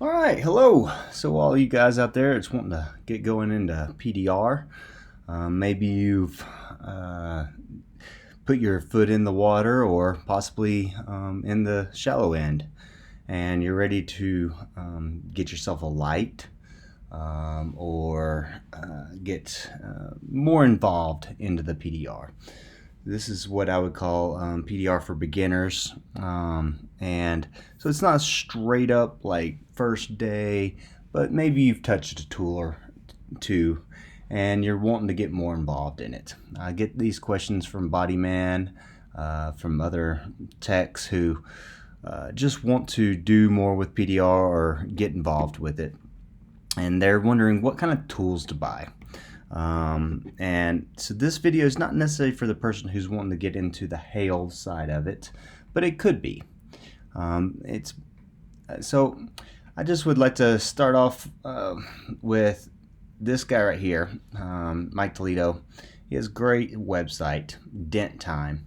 All right, hello. So all you guys out there that's wanting to get going into PDR, maybe you've put your foot in the water or possibly in the shallow end, and you're ready to get yourself a light or get more involved into the PDR. This is what I would call PDR for beginners, and so it's not straight up like first day, but maybe you've touched a tool or two and you're wanting to get more involved in it. I get these questions from Bodyman, from other techs who just want to do more with PDR or get involved with it, and they're wondering what kind of tools to buy. And so this video is not necessarily for the person who's wanting to get into the hail side of it, but it could be. So I just would like to start off with this guy right here, Mike Toledo. He has a great website, Dent Time.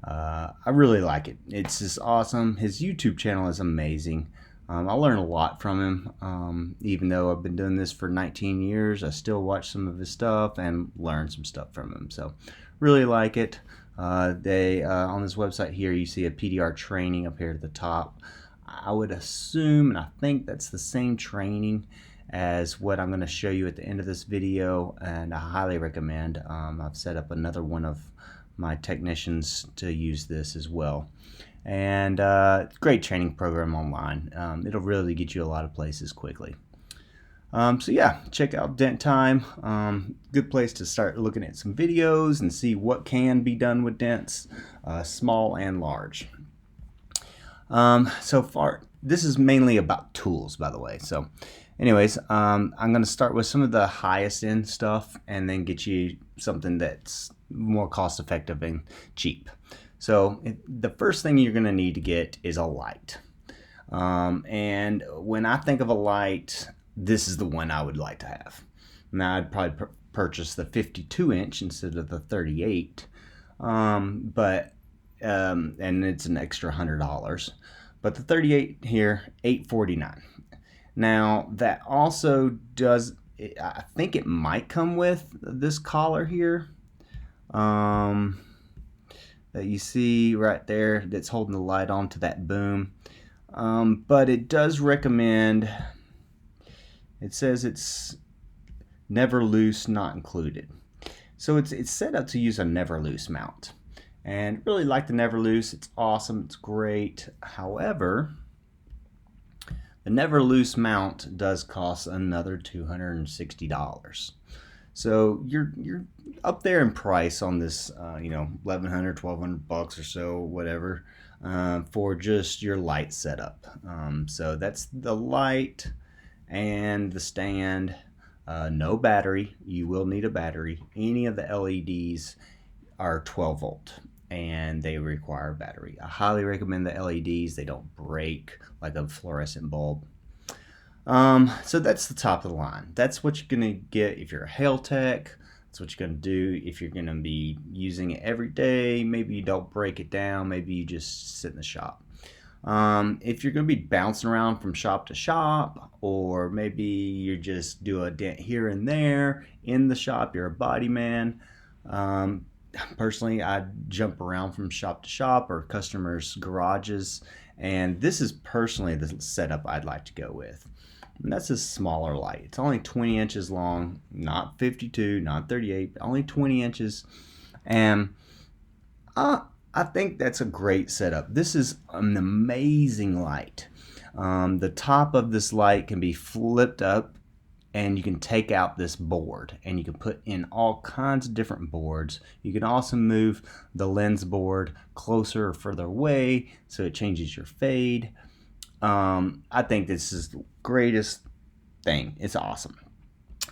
I really like it. It's just awesome. His YouTube channel is amazing. I learn a lot from him. Even though I've been doing this for 19 years, I still watch some of his stuff and learn some stuff from him. So really like it. On this website here, you see a Pdr Training up here at the top. I would assume, and I think that's the same training as what I'm going to show you at the end of this video, and I highly recommend. I've set up another one of my technicians to use this as well. And great training program online. It'll really get you a lot of places quickly. So yeah, check out Dent Time. Good place to start looking at some videos and see what can be done with dents, small and large. So far, this is mainly about tools, by the way. So anyways, I'm going to start with some of the highest end stuff and then get you something that's more cost effective and cheap. So the first thing you're going to need to get is a light. And when I think of a light, this is the one I would like to have. Now I'd probably purchase the 52 inch instead of the 38, and it's an extra $100. But the 38 here, $849. Now that also does, I think it might come with this collar here. That you see right there that's holding the light on to that boom. But it does recommend, it says it's never loose, not included. So it's set up to use a never loose mount. And really like the never loose. It's awesome, it's great. However, the never loose mount does cost another $260. So you're up there in price on this, $1,100, $1,200 or so, whatever, for just your light setup. So that's the light and the stand. No battery. You will need a battery. Any of the LEDs are 12 volt and they require a battery. I highly recommend the LEDs. They don't break like a fluorescent bulb. So that's the top of the line. That's what you're going to get if you're a hail tech. That's what you're going to do if you're going to be using it every day. Maybe you don't break it down. Maybe you just sit in the shop. If you're going to be bouncing around from shop to shop, or maybe you just do a dent here and there in the shop, you're a body man. Personally, I jump around from shop to shop or customers' garages, and this is personally the setup I'd like to go with. And that's a smaller light. It's only 20 inches long, not 52, not 38, only 20 inches. And I think that's a great setup. This is an amazing light. The top of this light can be flipped up and you can take out this board and you can put in all kinds of different boards. You can also move the lens board closer or further away so it changes your fade. I think this is the greatest thing. It's awesome.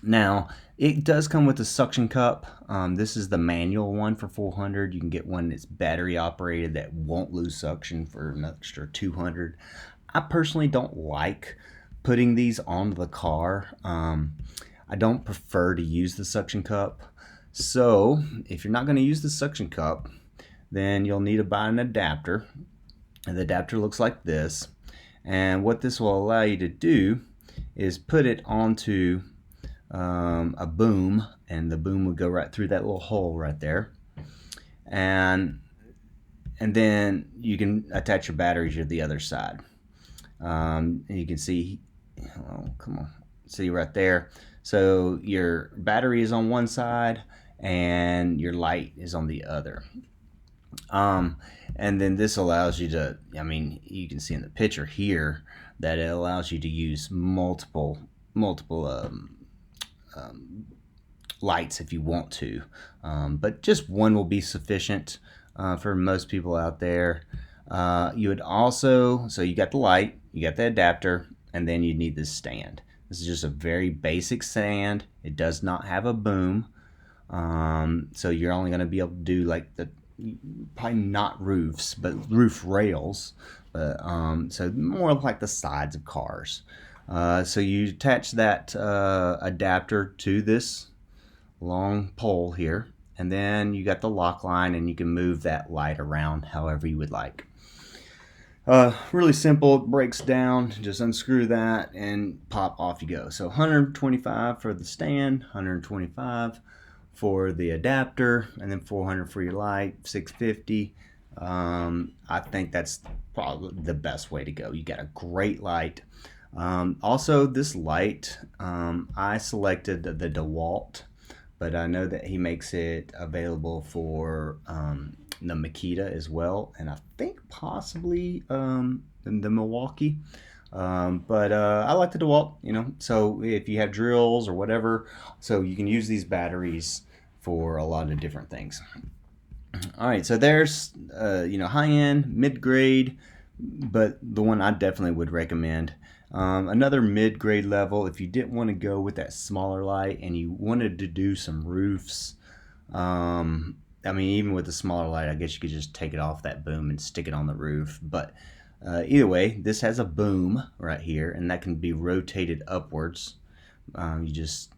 Now, it does come with a suction cup. This is the manual one for $400. You can get one that's battery operated that won't lose suction for an extra $200. I personally don't like putting these on the car. I don't prefer to use the suction cup. So if you're not going to use the suction cup, then you'll need to buy an adapter. And the adapter looks like this. And what this will allow you to do is put it onto a boom, and the boom would go right through that little hole right there. And then you can attach your batteries to the other side. You can see, oh, come on, see right there. So your battery is on one side and your light is on the other. And then this allows you to, I mean, you can see in the picture here that it allows you to use multiple lights if you want to, but just one will be sufficient for most people out there. You would also, so you got the light, you got the adapter, and then you need this stand. This is just a very basic stand. It does not have a boom, so you're only going to be able to do like the, probably not roofs, but roof rails, so more like the sides of cars. So you attach that adapter to this long pole here, and then you got the lock line, and you can move that light around however you would like. Really simple. It breaks down. Just unscrew that and pop, off you go. So 125 for the stand, 125 for the adapter, and then 400 for your light, 650. I think that's probably the best way to go. You got a great light. Also, this light, I selected the DeWalt, but I know that he makes it available for the Makita as well, and I think possibly the Milwaukee. But I like the DeWalt, you know, so if you have drills or whatever, so you can use these batteries for a lot of different things. All right, so there's high-end, mid-grade, but the one I definitely would recommend. Another mid-grade level, if you didn't want to go with that smaller light and you wanted to do some roofs, I mean, even with the smaller light, I guess you could just take it off that boom and stick it on the roof. But either way, this has a boom right here, and that can be rotated upwards. You just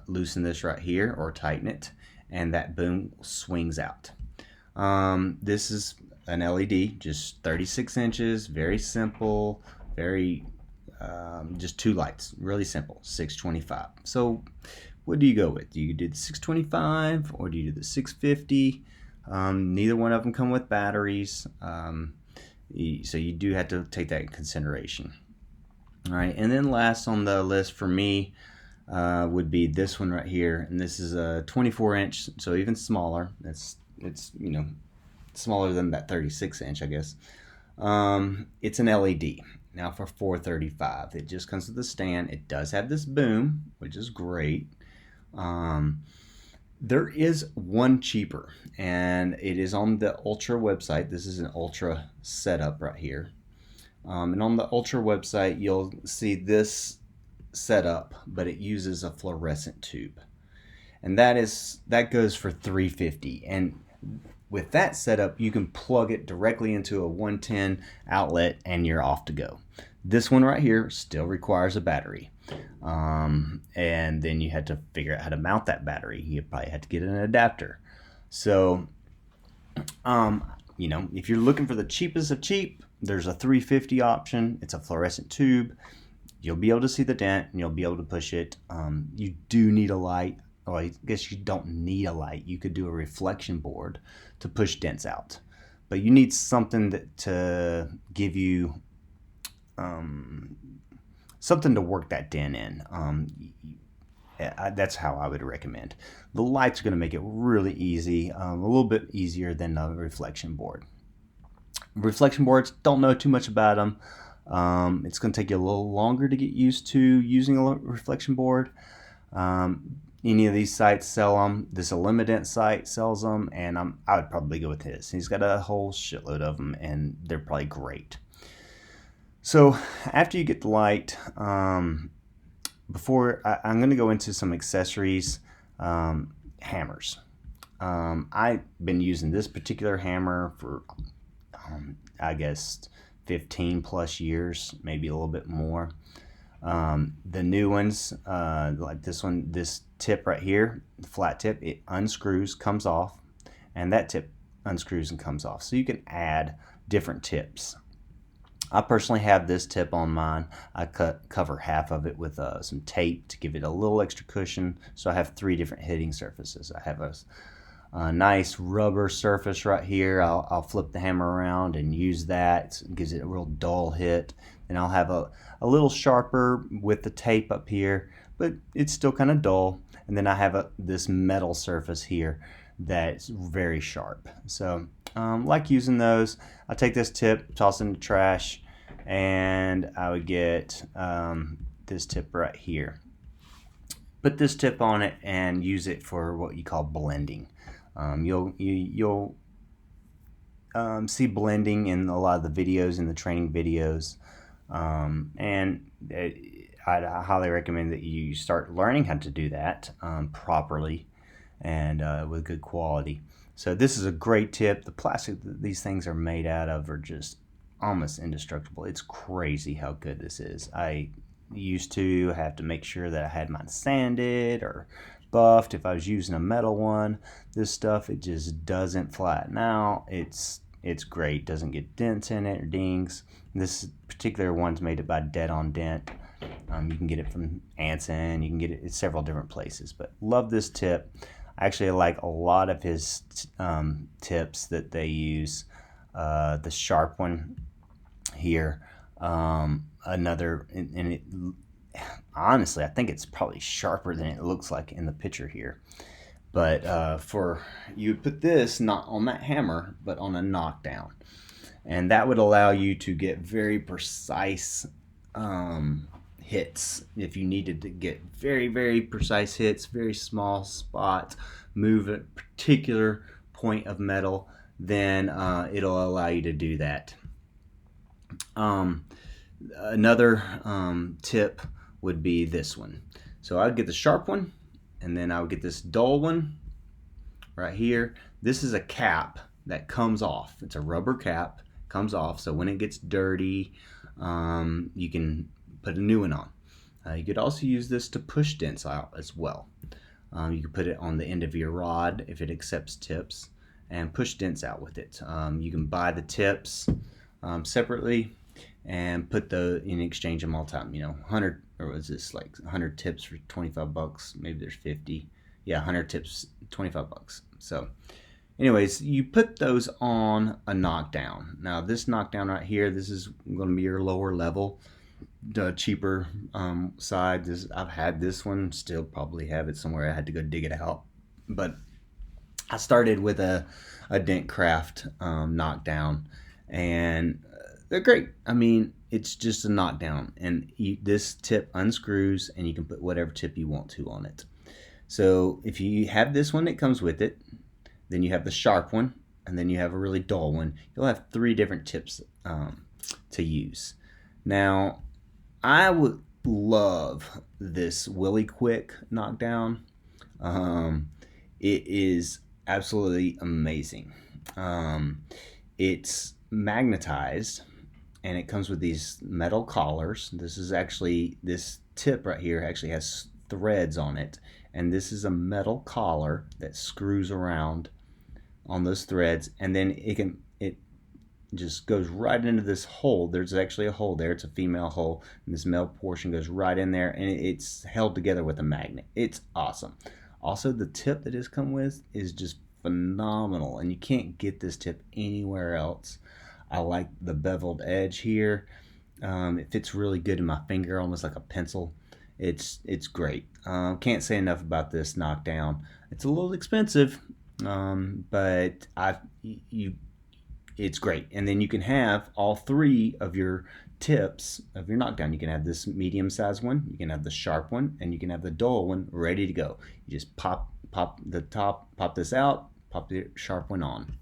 loosen this right here or tighten it, and that boom swings out. This is an LED, just 36 inches, very simple, very just two lights, really simple, 625. So what do you go with? Do you do the 625 or do you do the 650? Neither one of them come with batteries, so you do have to take that in consideration. All right, and then last on the list for me would be this one right here, and this is a 24 inch, so even smaller. It's smaller than that 36 inch, I guess. It's an LED. Now for $435, it just comes with the stand. It does have this boom, which is great. There is one cheaper, and it is on the Ultra website. This is an Ultra setup right here. And on the Ultra website, you'll see this setup, but it uses a fluorescent tube. And that goes for $350. And with that setup, you can plug it directly into a 110 outlet and you're off to go. This one right here still requires a battery. And then you had to figure out how to mount that battery. You probably had to get an adapter. So, if you're looking for the cheapest of cheap, there's a $350 option. It's a fluorescent tube. You'll be able to see the dent and you'll be able to push it. You do need a light. Well, I guess you don't need a light. You could do a reflection board to push dents out, but you need something to give you something to work that dent in. That's how I would recommend. The light's going to make it really easy, a little bit easier than a reflection board. Reflection boards, don't know too much about them. It's going to take you a little longer to get used to using a reflection board. Any of these sites sell them. This Eliminate site sells them, and I would probably go with his. He's got a whole shitload of them, and they're probably great. So after you get the light, before I'm going to go into some accessories, hammers. I've been using this particular hammer for, I guess, 15 plus years, maybe a little bit more. The new ones, like this one, this tip right here, the flat tip, it unscrews, comes off, and that tip unscrews and comes off. So you can add different tips. I personally have this tip on mine. I cover half of it with some tape to give it a little extra cushion. So I have 3 different hitting surfaces. I have a nice rubber surface right here. I'll flip the hammer around and use that. It gives it a real dull hit. And I'll have a little sharper with the tape up here, but it's still kind of dull. And then I have this metal surface here that's very sharp. So like using those. I take this tip, toss it in the trash, and I would get this tip right here. Put this tip on it and use it for what you call blending. You'll see blending in a lot of the videos, in the training videos, and I'd highly recommend that you start learning how to do that properly and with good quality. So this is a great tip. The plastic that these things are made out of are just almost indestructible. It's crazy how good this is. I used to have to make sure that I had mine sanded or buffed if I was using a metal one. This stuff, it just doesn't flatten out. It's great. Doesn't get dents in it or dings. This particular one's made by Dead on Dent. You can get it from Anson. You can get it at several different places. But love this tip. Actually, I like a lot of his tips that they use. The sharp one here. Another, and it, honestly, I think it's probably sharper than it looks like in the picture here. But for you put this not on that hammer, but on a knockdown, and that would allow you to get very precise hits. If you needed to get very precise hits, very small spots, move a particular point of metal, then it'll allow you to do that. Another tip would be this one. So I'd get the sharp one, and then I would get this dull one right here. This is a cap that comes off. It's a rubber cap, comes off, so when it gets dirty, you can put a new one on. You could also use this to push dents out as well. You could put it on the end of your rod if it accepts tips and push dents out with it. You can buy the tips separately and put in exchange them all the time. 100, or was this like 100 tips for 25 bucks? Maybe there's 50. Yeah, 100 tips, 25 bucks. So anyways, you put those on a knockdown. Now this knockdown right here, this is going to be your lower level, the cheaper side. I've had this one, still probably have it somewhere. I had to go dig it out. But I started with a Dent Craft knockdown, and they're great. I mean, it's just a knockdown, and this tip unscrews, and you can put whatever tip you want to on it. So if you have this one that comes with it, then you have the sharp one, and then you have a really dull one. You'll have 3 different tips to use. Now, I would love this Willy Quick knockdown. It is absolutely amazing. It's magnetized, and it comes with these metal collars. This tip right here actually has threads on it, and this is a metal collar that screws around on those threads, and then it just goes right into this hole. There's actually a hole there. It's a female hole, and this male portion goes right in there, and it's held together with a magnet. It's awesome. Also, the tip that it's come with is just phenomenal, and you can't get this tip anywhere else. I like the beveled edge here. It fits really good in my finger, almost like a pencil. It's great. Can't say enough about this knockdown. It's a little expensive, but it's great. And then you can have all 3 of your tips of your knockdown. You can have this medium sized one, you can have the sharp one, and you can have the dull one ready to go. You just pop the top, pop this out, pop the sharp one on.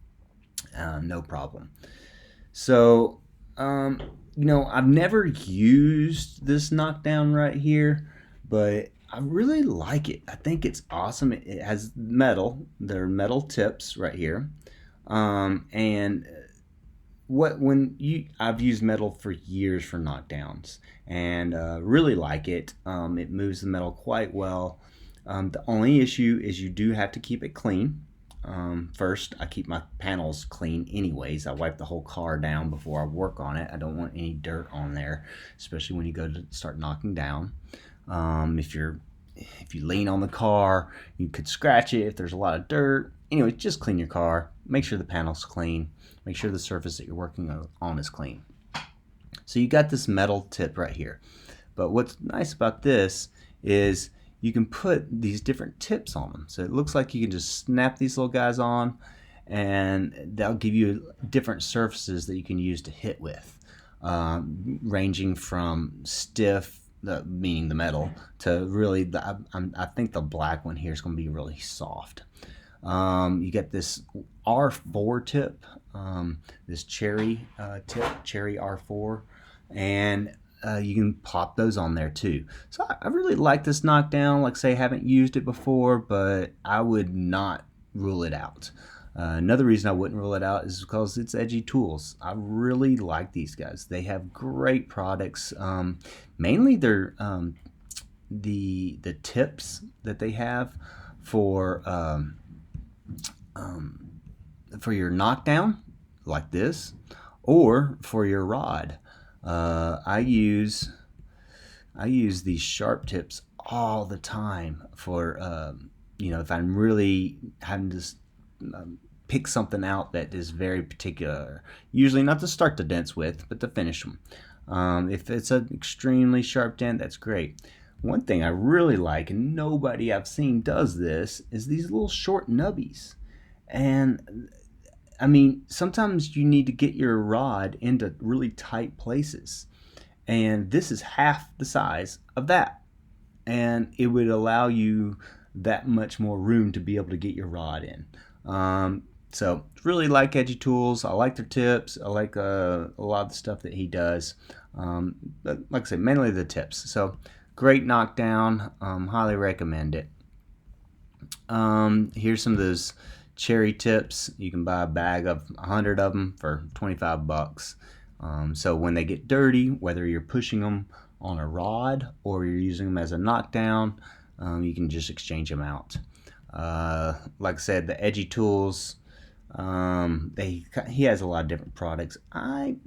No problem. So, I've never used this knockdown right here, but I really like it. I think it's awesome. It has metal. There are metal tips right here. And I've used metal for years for knockdowns, and really like it. It moves the metal quite well. The only issue is you do have to keep it clean. First, I keep my panels clean anyways. I wipe the whole car down before I work on it. I don't want any dirt on there, especially when you go to start knocking down. If you lean on the car, you could scratch it if there's a lot of dirt. Anyway, just clean your car. Make sure the panel's clean. Make sure the surface that you're working on is clean. So you got this metal tip right here. But what's nice about this is you can put these different tips on them. So it looks like you can just snap these little guys on, and they'll give you different surfaces that you can use to hit with, ranging from stiff, meaning the metal, to really, I think the black one here is going to be really soft. You get this R4 tip, this cherry tip, cherry R4, and you can pop those on there too. So I really like this knockdown. Like I say, I haven't used it before, but I would not rule it out. Another reason I wouldn't rule it out is because it's Edgy Tools. I really like these guys. They have great products. Mainly they're the tips that they have for your knockdown, like this, or for your rod. I use these sharp tips all the time for if I'm really having to pick something out that is very particular. Usually not to start the dents with, but to finish them. If it's an extremely sharp dent, that's great. One thing I really like, and nobody I've seen does this, is these little short nubbies. And I mean, sometimes you need to get your rod into really tight places, and this is half the size of that, and it would allow you that much more room to be able to get your rod in. So really like Edgy Tools. I like their tips. I like a lot of the stuff that he does. But like I said, mainly the tips. So great knockdown. Highly recommend it. Here's some of those cherry tips. You can buy a bag of 100 of them for 25 bucks. So when they get dirty, whether you're pushing them on a rod or you're using them as a knockdown, you can just exchange them out. Like I said, the Edgy Tools, he has a lot of different products.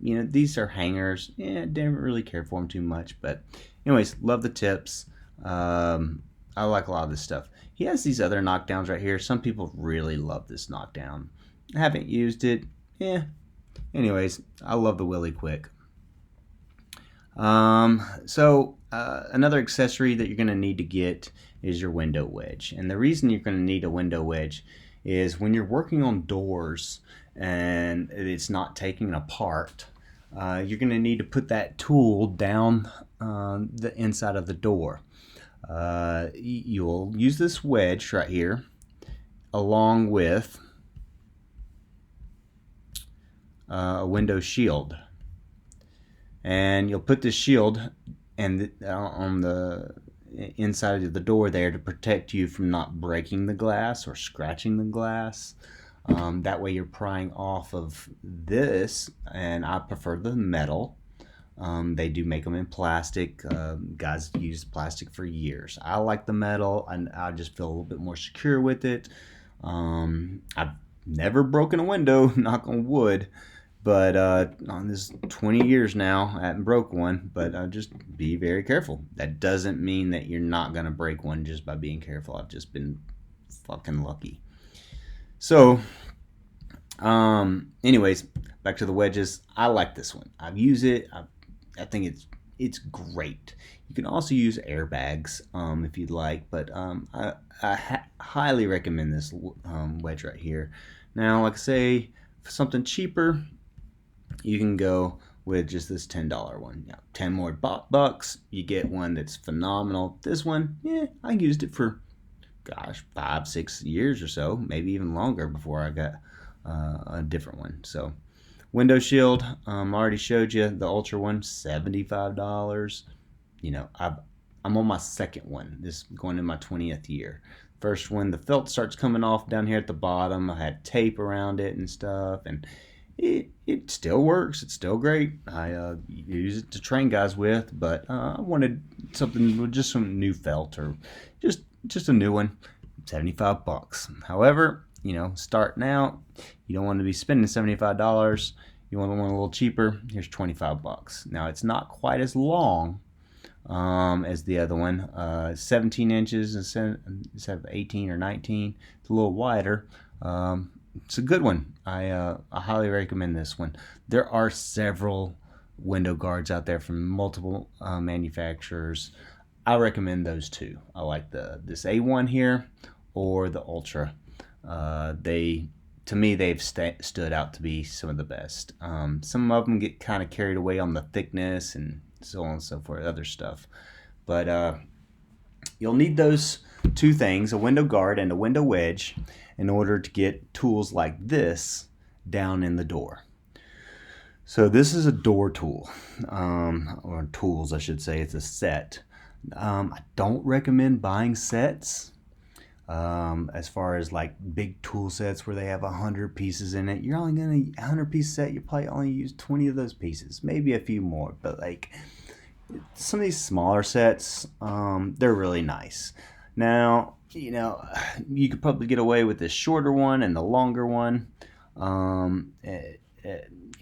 These are hangers. Yeah, didn't really care for them too much, but anyways, love the tips. I like a lot of this stuff. He has these other knockdowns right here. Some people really love this knockdown. I haven't used it. Anyways, I love the Willy Quick. Another accessory that you're going to need to get is your window wedge. And the reason you're going to need a window wedge is when you're working on doors and it's not taken apart, you're going to need to put that tool down the inside of the door. You'll use this wedge right here along with a window shield, and you'll put this shield on the inside of the door there to protect you from not breaking the glass or scratching the glass. That way you're prying off of this, and I prefer the metal. They do make them in plastic. Guys use plastic for years. I like the metal, and I just feel a little bit more secure with it. I've never broken a window, knock on wood, but on this 20 years now, I haven't broke one, but just be very careful. That doesn't mean that you're not going to break one just by being careful. I've just been fucking lucky. So, anyways, back to the wedges. I like this one. I've used it. I think it's great. You can also use airbags if you'd like, but I highly recommend this wedge right here. Now, like I say, for something cheaper, you can go with just this $10 one. 10 more bucks, you get one that's phenomenal. This one, I used it for, 5-6 years or so, maybe even longer before I got a different one. So, window shield, already showed you the Ultra one, $75. I'm on my second one. This is going in my 20th year. First one, the felt starts coming off down here at the bottom. I had tape around it and stuff, and it still works. It's still great. I use it to train guys with, but I wanted something with just some new felt or just a new one. $75 bucks. However, starting out, you don't want to be spending $75. You want one a little cheaper, here's 25 bucks. Now it's not quite as long as the other one, 17 inches instead of 18 or 19. It's a little wider. It's a good one. I highly recommend this one. There are several window guards out there from multiple manufacturers. I recommend those two. I like this A1 here or the Ultra. To me, they've stood out to be some of the best. Some of them get kind of carried away on the thickness and so on and so forth, other stuff. But you'll need those two things, a window guard and a window wedge, in order to get tools like this down in the door. So this is a door tool, or tools I should say. It's a set. I don't recommend buying sets. As far as like big tool sets where they have 100 pieces in it, you're only gonna 100-piece set. You probably only use 20 of those pieces, maybe a few more. But like some of these smaller sets, they're really nice. Now you could probably get away with the shorter one and the longer one. You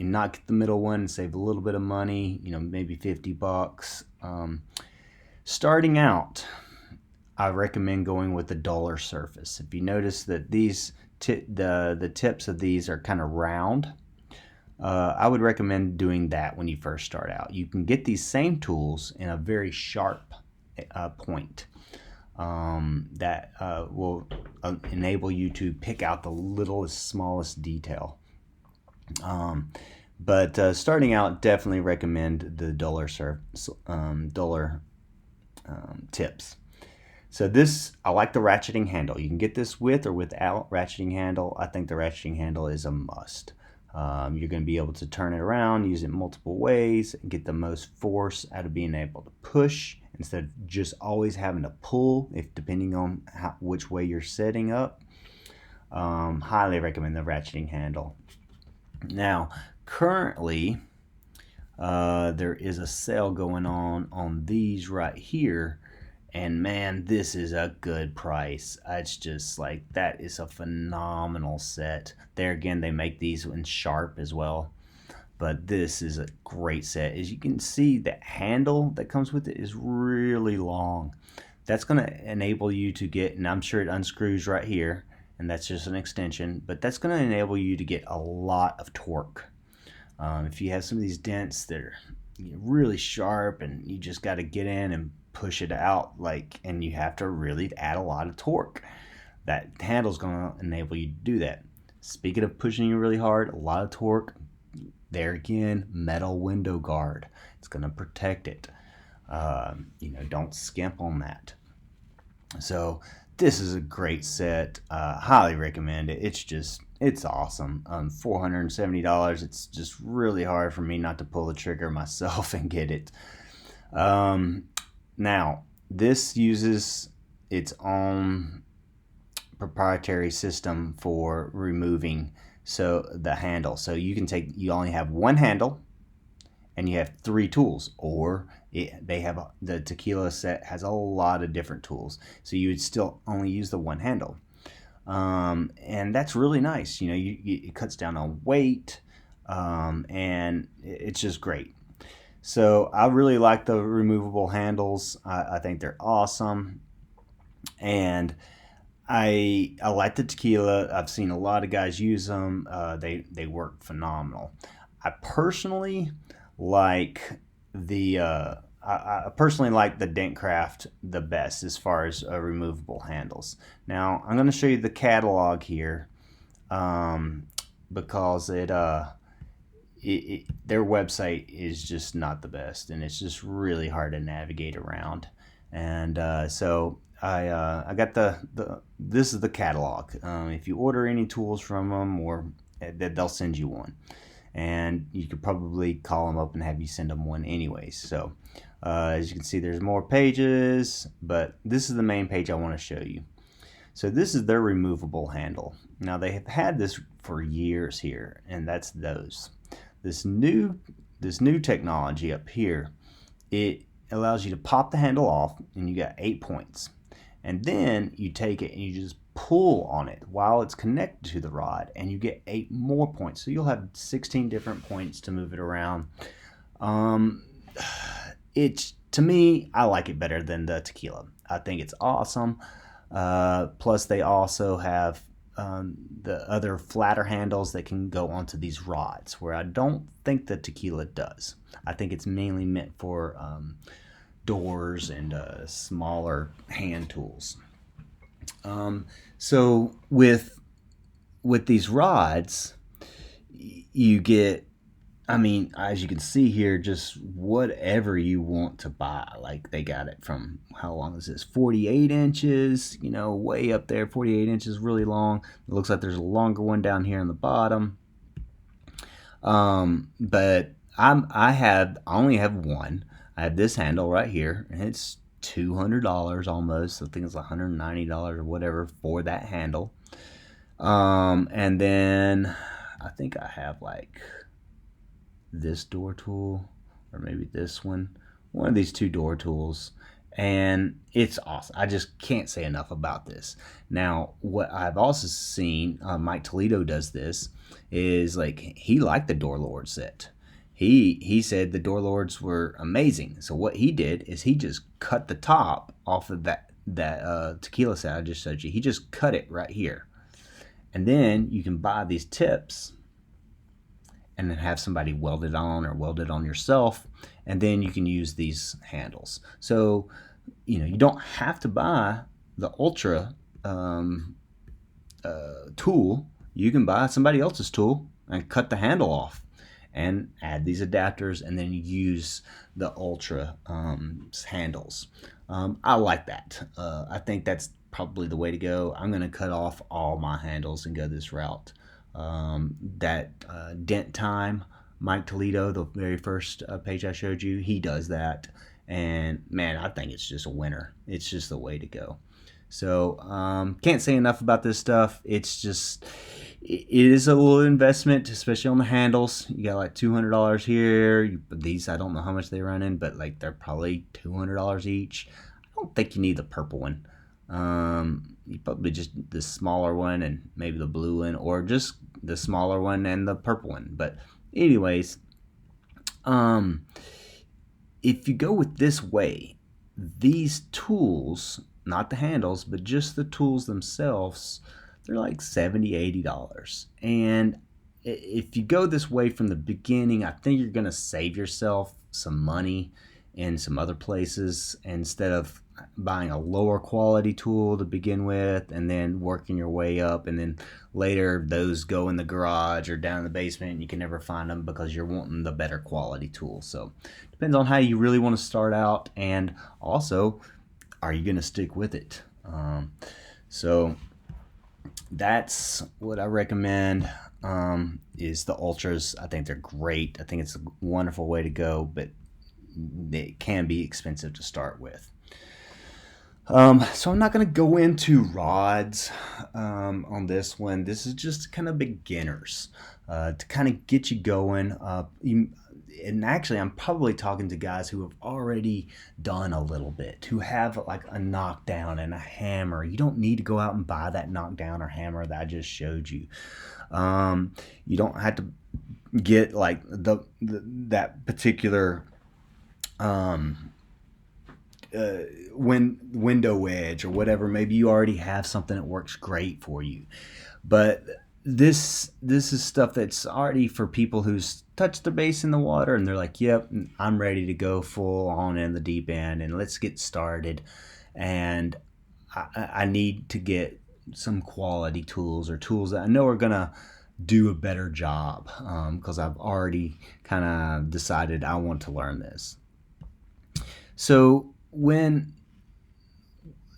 not get the middle one and save a little bit of money. Maybe 50 bucks. Starting out, I recommend going with the duller surface. If you notice that these the tips of these are kind of round, I would recommend doing that when you first start out. You can get these same tools in a very sharp point that will enable you to pick out the littlest, smallest detail. But starting out, definitely recommend the duller tips. So this, I like the ratcheting handle. You can get this with or without ratcheting handle. I think the ratcheting handle is a must. You're going to be able to turn it around, use it multiple ways, and get the most force out of being able to push instead of just always having to pull, depending on which way you're setting up. Highly recommend the ratcheting handle. Now, currently, there is a sale going on these right here. And man, this is a good price. It's just like, that is a phenomenal set. There again, they make these in sharp as well. But this is a great set. As you can see, the handle that comes with it is really long. That's going to enable you to get, and I'm sure it unscrews right here, and that's just an extension, but that's going to enable you to get a lot of torque. If you have some of these dents that are really sharp and you just got to get in and push it out, and you have to really add a lot of torque, that handle's going to enable you to do that. Speaking of pushing you really hard, a lot of torque, there again, metal window guard. It's going to protect it. Don't skimp on that. So this is a great set. Highly recommend it. It's awesome. $470. It's just really hard for me not to pull the trigger myself and get it. Now, this uses its own proprietary system for removing the handle. So you only have one handle and you have 3 tools, or the tequila set has a lot of different tools. So you would still only use the one handle. And that's really nice. It cuts down on weight, and it's just great. So I really like the removable handles. I think they're awesome. And I like the tequila. I've seen a lot of guys use them. They work phenomenal. I personally like the Dent Craft the best as far as removable handles. Now I'm going to show you the catalog here, because their website is just not the best, and it's just really hard to navigate around. And so I got this is the catalog. If you order any tools from them, or they'll send you one, and you could probably call them up and have you send them one anyways. So as you can see, there's more pages, but this is the main page I want to show you. So this is their removable handle. Now they have had this for years here, and that's those. This new technology up here, it allows you to pop the handle off, and you got 8 points. And then you take it and you just pull on it while it's connected to the rod, and you get 8 more points. So you'll have 16 different points to move it around. To me, I like it better than the tequila. I think it's awesome. Plus, they also have the other flatter handles that can go onto these rods, where I don't think the tequila does. I think it's mainly meant for doors and smaller hand tools. So with these rods, you get, I mean, as you can see here, just whatever you want to buy. Like, they got it from, how long is this? 48 inches, you know, way up there. 48 inches, really long. It looks like there's a longer one down here on the bottom. But I only have one. I have this handle right here, and it's $200 almost. I think it's $190 or whatever for that handle. And then I think I have like this door tool, or maybe this one of these 2 door tools, and it's awesome. I just can't say enough about this. Now, what I've also seen, Mike Toledo does this, is like, he liked the Door Lord set. He said the Door Lords were amazing. So what he did is he just cut the top off of that tequila set I just showed you. He just cut it right here, and then you can buy these tips and then have somebody weld it on, or weld it on yourself, and then you can use these handles. So, you know, you don't have to buy the Ultra tool. You can buy somebody else's tool and cut the handle off and add these adapters, and then use the Ultra handles. I like that. I think that's probably the way to go. I'm going to cut off all my handles and go this route. Dent Time, Mike Toledo, the very first page I showed you, he does that, and man, I think it's just a winner. It's just the way to go. So can't say enough about this stuff. It's just, it is a little investment, especially on the handles. You got like $200 here. These, I don't know how much they run in, but like, they're probably $200 each. I don't think you need the purple one. You probably just the smaller one and maybe the blue one, or just the smaller one and the purple one. But anyways, if you go with this way, these tools, not the handles, but just the tools themselves, they're like $70, $80. And if you go this way from the beginning, I think you're going to save yourself some money in some other places, instead of buying a lower quality tool to begin with and then working your way up, and then later those go in the garage or down in the basement and you can never find them because you're wanting the better quality tool. So depends on how you really want to start out, and also, are you going to stick with it? So that's what I recommend, is the Ultras. I think they're great. I think it's a wonderful way to go, but it can be expensive to start with. So I'm not going to go into rods on this one. This is just kind of beginners to kind of get you going. And actually, I'm probably talking to guys who have already done a little bit, who have like a knockdown and a hammer. You don't need to go out and buy that knockdown or hammer that I just showed you. You don't have to get like that particular window wedge or whatever. Maybe you already have something that works great for you, but this is stuff that's already for people who's touched their base in the water and they're like, yep, I'm ready to go full on in the deep end and let's get started, and I need to get some quality tools, or tools that I know are gonna do a better job, because I've already kind of decided I want to learn this. So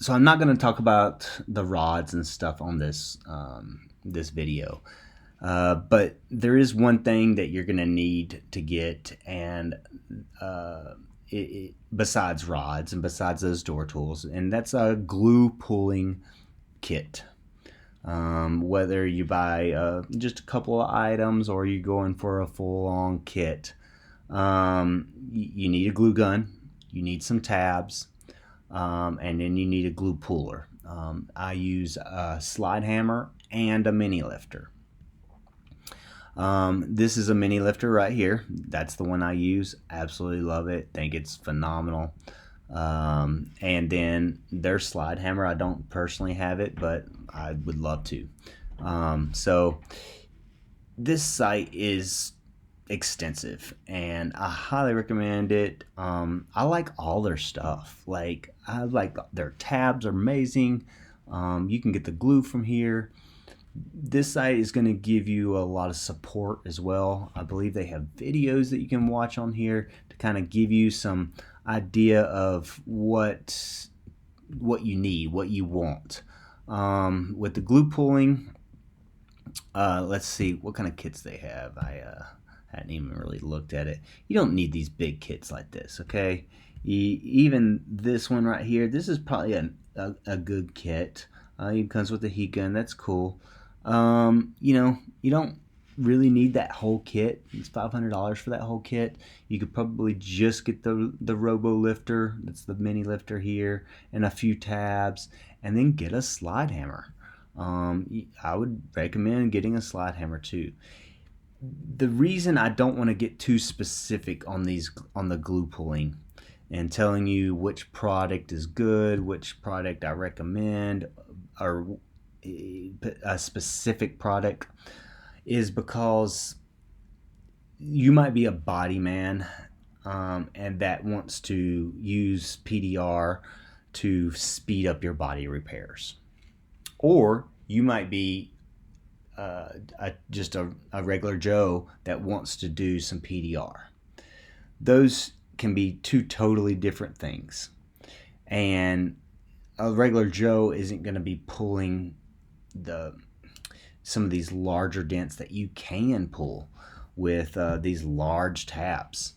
I'm not going to talk about the rods and stuff on this this video, but there is one thing that you're going to need to get, and besides rods and besides those door tools, and that's a glue pulling kit. Whether you buy just a couple of items or you're going for a full-on kit, you need a glue gun. You need some tabs. and then you need a glue puller. I use a slide hammer and a mini lifter. This is a mini lifter right here. That's the one I use. Absolutely love it. Think it's phenomenal. And then their slide hammer, I don't personally have it, but I would love to. So this site is extensive and I highly recommend it. I like all their stuff. Like, I like their tabs are amazing. You can get the glue from here. This site is going to give you a lot of support as well. I believe they have videos that you can watch on here to kind of give you some idea of what you need, what you want. With the glue pulling, let's see what kind of kits they have. I hadn't even really looked at it. You don't need these big kits like this, okay? Even this one right here, this is probably a good kit. It comes with a heat gun. That's cool. You know, you don't really need that whole kit. It's $500 for that whole kit. You could probably just get the robo lifter. That's the mini lifter here, and a few tabs, and then get a slide hammer. I would recommend getting a slide hammer too. The reason I don't want to get too specific on the glue pulling and telling you which product is good, which product I recommend, or a specific product, is because you might be a body man and that wants to use PDR to speed up your body repairs, or you might be just a regular Joe that wants to do some PDR. Those can be two totally different things, and a regular Joe isn't going to be pulling some of these larger dents that you can pull with these large tabs.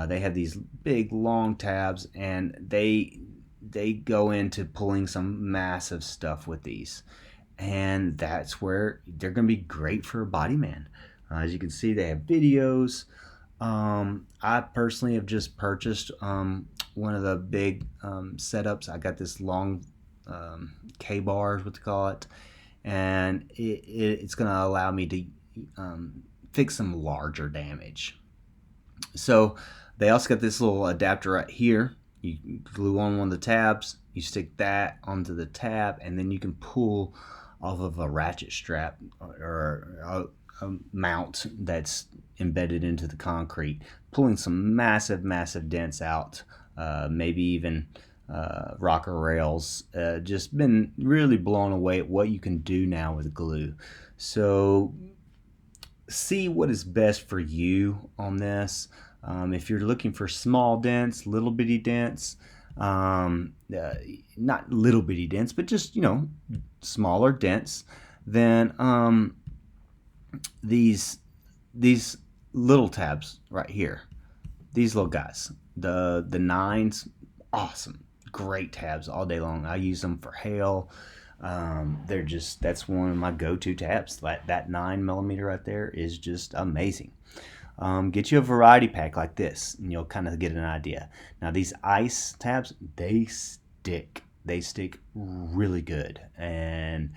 They have these big long tabs, and they go into pulling some massive stuff with these, and that's where they're going to be great for a body man. As you can see, they have videos. I personally have just purchased one of the big setups. I got this long K-bar is what they call it, and it's going to allow me to fix some larger damage. So they also got this little adapter right here. You glue on one of the tabs, you stick that onto the tab, and then you can pull off of a ratchet strap or a mount that's embedded into the concrete, pulling some massive dents out, maybe even rocker rails. Just been really blown away at what you can do now with glue. So see what is best for you on this. If you're looking for small dents, little bitty dents, not little bitty dents, but just, you know, smaller dents, then these little tabs right here, these little guys, the 9s, awesome, great tabs all day long. I use them for hail. That's one of my go-to tabs. That 9mm right there is just amazing. Get you a variety pack like this, and you'll kind of get an idea. Now these ice tabs, they stick really good, and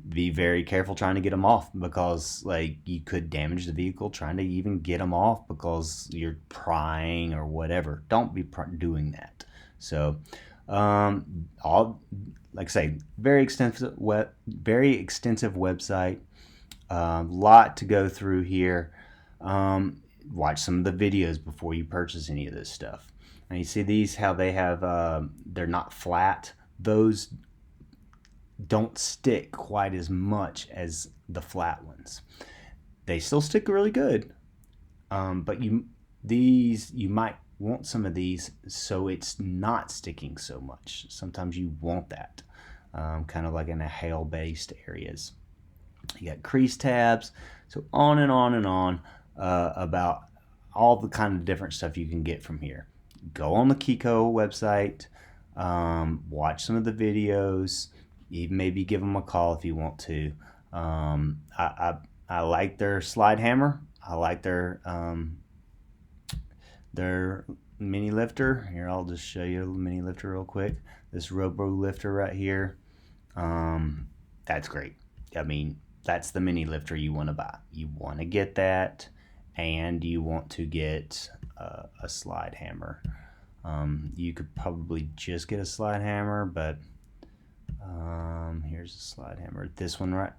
be very careful trying to get them off, because like you could damage the vehicle trying to even get them off because you're prying or whatever. Don't be doing that. So like I say, very extensive website, lot to go through here. Watch some of the videos before you purchase any of this stuff. And you see these, how they have they're not flat. Those don't stick quite as much as the flat ones. They still stick really good, but you might want some of these so it's not sticking so much. Sometimes you want that, kind of like in a hail-based areas. You got crease tabs, so on and on and on about all the kind of different stuff you can get from here. Go on the Kiko website, watch some of the videos, even may give them a call if you want to. I like their slide hammer. I like their mini lifter. Here, I'll just show you a mini lifter real quick. This robo lifter right here, that's great. I mean, that's the mini lifter you want to buy. You want to get that, and you want to get a slide hammer. You could probably just get a slide hammer, but here's a slide hammer. This one, right?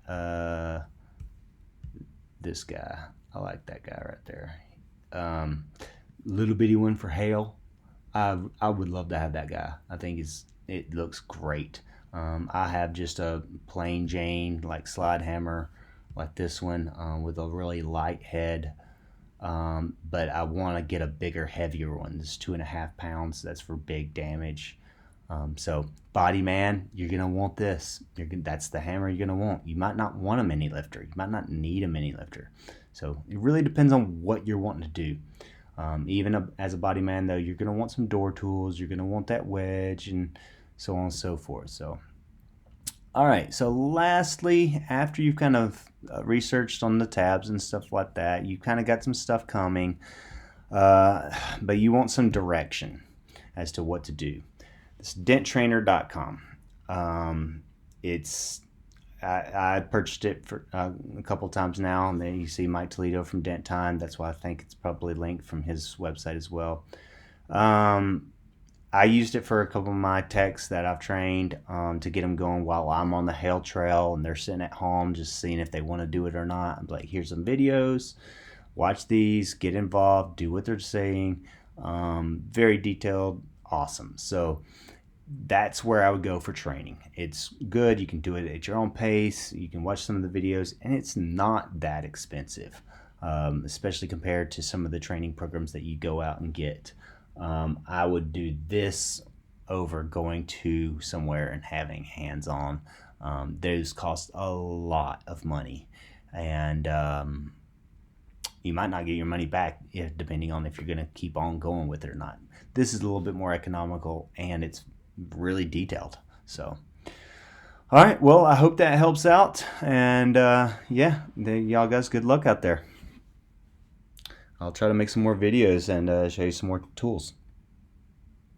This guy, I like that guy right there. Little bitty one for hail. I would love to have that guy. I think it looks great. I have just a plain Jane like slide hammer like this one with a really light head, but I want to get a bigger, heavier one. This is 2.5 pounds. That's for big damage. So body man, you're gonna want this. That's the hammer you're gonna want. You might not want a mini lifter. You might not need a mini lifter. So it really depends on what you're wanting to do. Even as a body man, though, you're gonna want some door tools. You're gonna want that wedge and so on and so forth. So, all right. So lastly, after you've kind of researched on the tabs and stuff like that, you kind of got some stuff coming, but you want some direction as to what to do. It's denttrainer.com. I purchased it for a couple times now, and then you see Mike Toledo from Dent Time. That's why I think it's probably linked from his website as well. I used it for a couple of my techs that I've trained to get them going while I'm on the hail trail and they're sitting at home just seeing if they want to do it or not. I'm like, here's some videos, watch these, get involved, do what they're saying. Very detailed, awesome. So that's where I would go for training. It's good. You can do it at your own pace. You can watch some of the videos, and it's not that expensive, especially compared to some of the training programs that you go out and get. I would do this over going to somewhere and having hands-on. Those cost a lot of money, and you might not get your money back depending on if you're going to keep on going with it or not. This is a little bit more economical, and it's really detailed. So all right, well, I hope that helps out, and yeah, y'all guys, good luck out there. I'll try to make some more videos and show you some more tools.